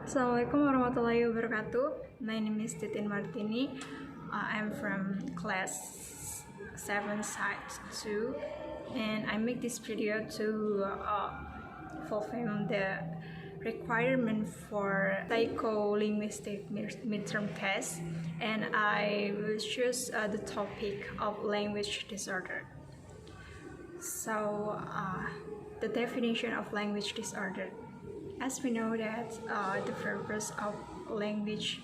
Assalamualaikum warahmatullahi wabarakatuh. My name is Titin Martini. I'm from class 7 Site 2, and I make this video to fulfill the requirement for psycholinguistic midterm test, and I will choose the topic of language disorder. So the definition of language disorder. As we know that the purpose of language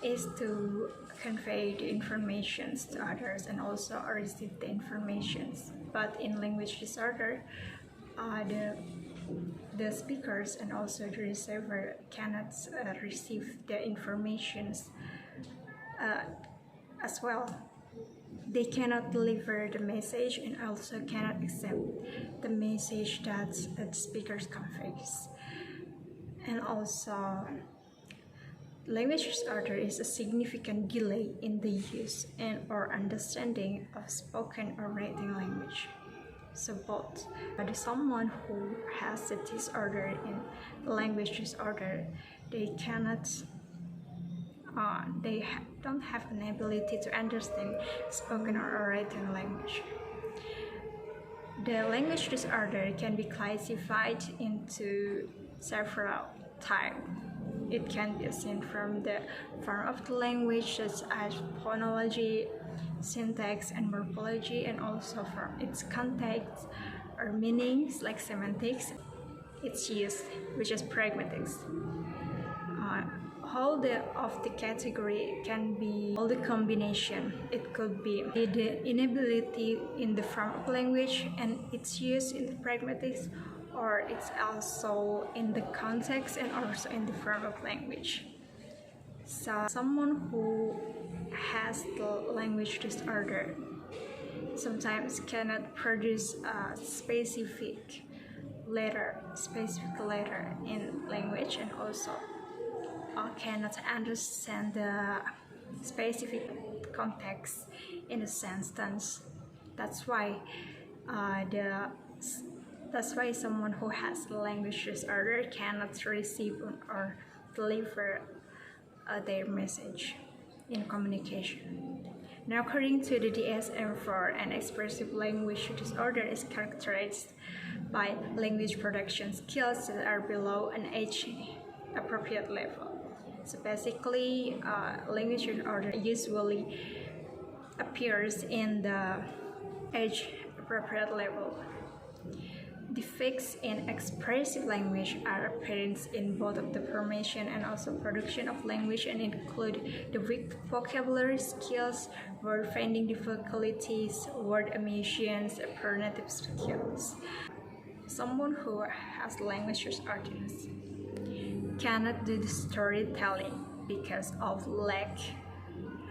is to convey the information to others and also receive the information. But in language disorder, the speakers and also the receiver cannot receive the information as well. They cannot deliver the message and also cannot accept the message that the speakers conveys. And also, language disorder is a significant delay in the use and or understanding of spoken or written language. So both, but someone who has a disorder in language disorder, they cannot, don't have an ability to understand spoken or written language. The language disorder can be classified into several types. It can be seen from the form of the language, such as phonology, syntax, and morphology, and also from its context or meanings like semantics, its use, which is pragmatics. All of the category can be all the combination. It could be the inability in the form of language and its use in the pragmatics, or it's also in the context and also in the form of language. So someone who has the language disorder sometimes cannot produce a specific letter in language, and also cannot understand the specific context in a sentence. That's why someone who has a language disorder cannot receive or deliver their message in communication. Now, according to the DSM-4, an expressive language disorder is characterized by language production skills that are below an age-appropriate level. So basically, language disorder usually appears in the age-appropriate level. Defects in expressive language are apparent in both of the formation and also production of language, and include the weak vocabulary skills, word finding difficulties, word omissions, and pronative skills. Someone who has language disorders cannot do the storytelling because of lack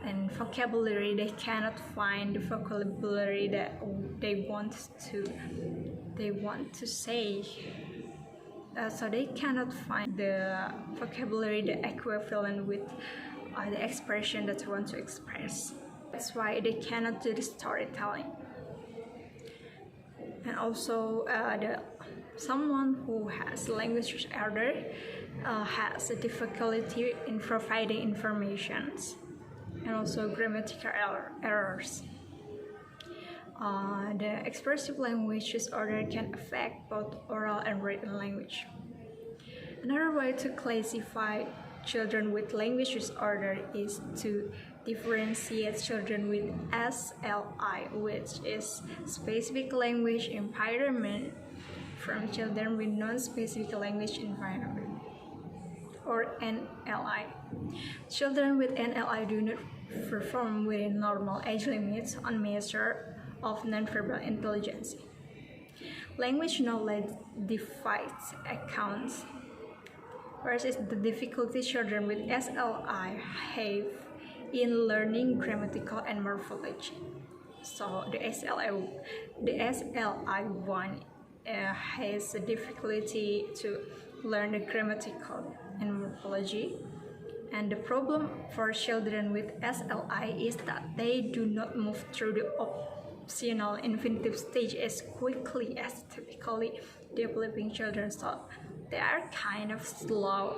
and vocabulary. They cannot find the vocabulary that they want to say, so they cannot find the vocabulary, the equivalent with the expression that they want to express. That's why they cannot do the storytelling. And also someone who has language disorder has a difficulty in providing information and also grammatical errors. The expressive language disorder can affect both oral and written language. Another way to classify children with language disorder is to differentiate children with SLI, which is specific language impairment, from children with non-specific language impairment, or NLI. Children with NLI do not perform within normal age limits on measure of nonverbal intelligence. Language knowledge deficits accounts versus the difficulty children with SLI have in learning grammatical and morphology. So the SLI1 has a difficulty to learn the grammatical and morphology. And the problem for children with SLI is that they do not move through the optional infinitive stage as quickly as typically developing children, so they are kind of slow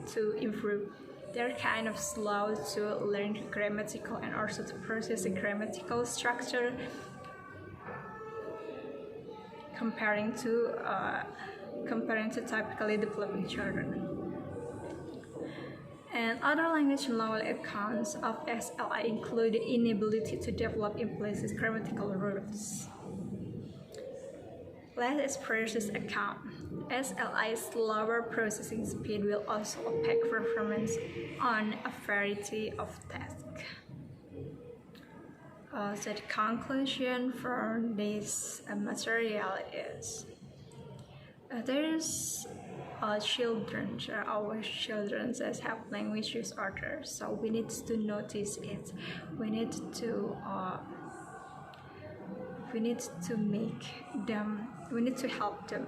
to improve. They're kind of slow to learn grammatical and also to process the grammatical structure comparing to typically developing children. And other language knowledge accounts of SLI include the inability to develop implicit grammatical rules. Less expresses account. SLI's lower processing speed will also affect performance on a variety of tasks. So the conclusion from this material is there's children, our children that have language disorders, so we need to notice it. We need to help them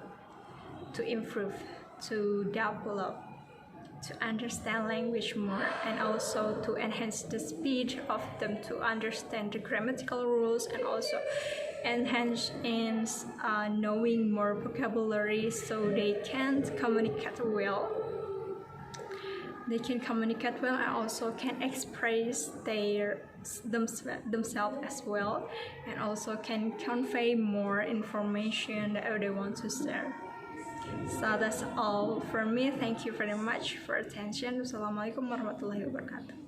to improve, to develop, to understand language more, and also to enhance the speed of them to understand the grammatical rules, and also enhance in knowing more vocabulary so they can communicate well. They can communicate well and also can express themselves as well, and also can convey more information that they want to share. So that's all from me. Thank you very much for attention. Wassalamualaikum warahmatullahi wabarakatuh.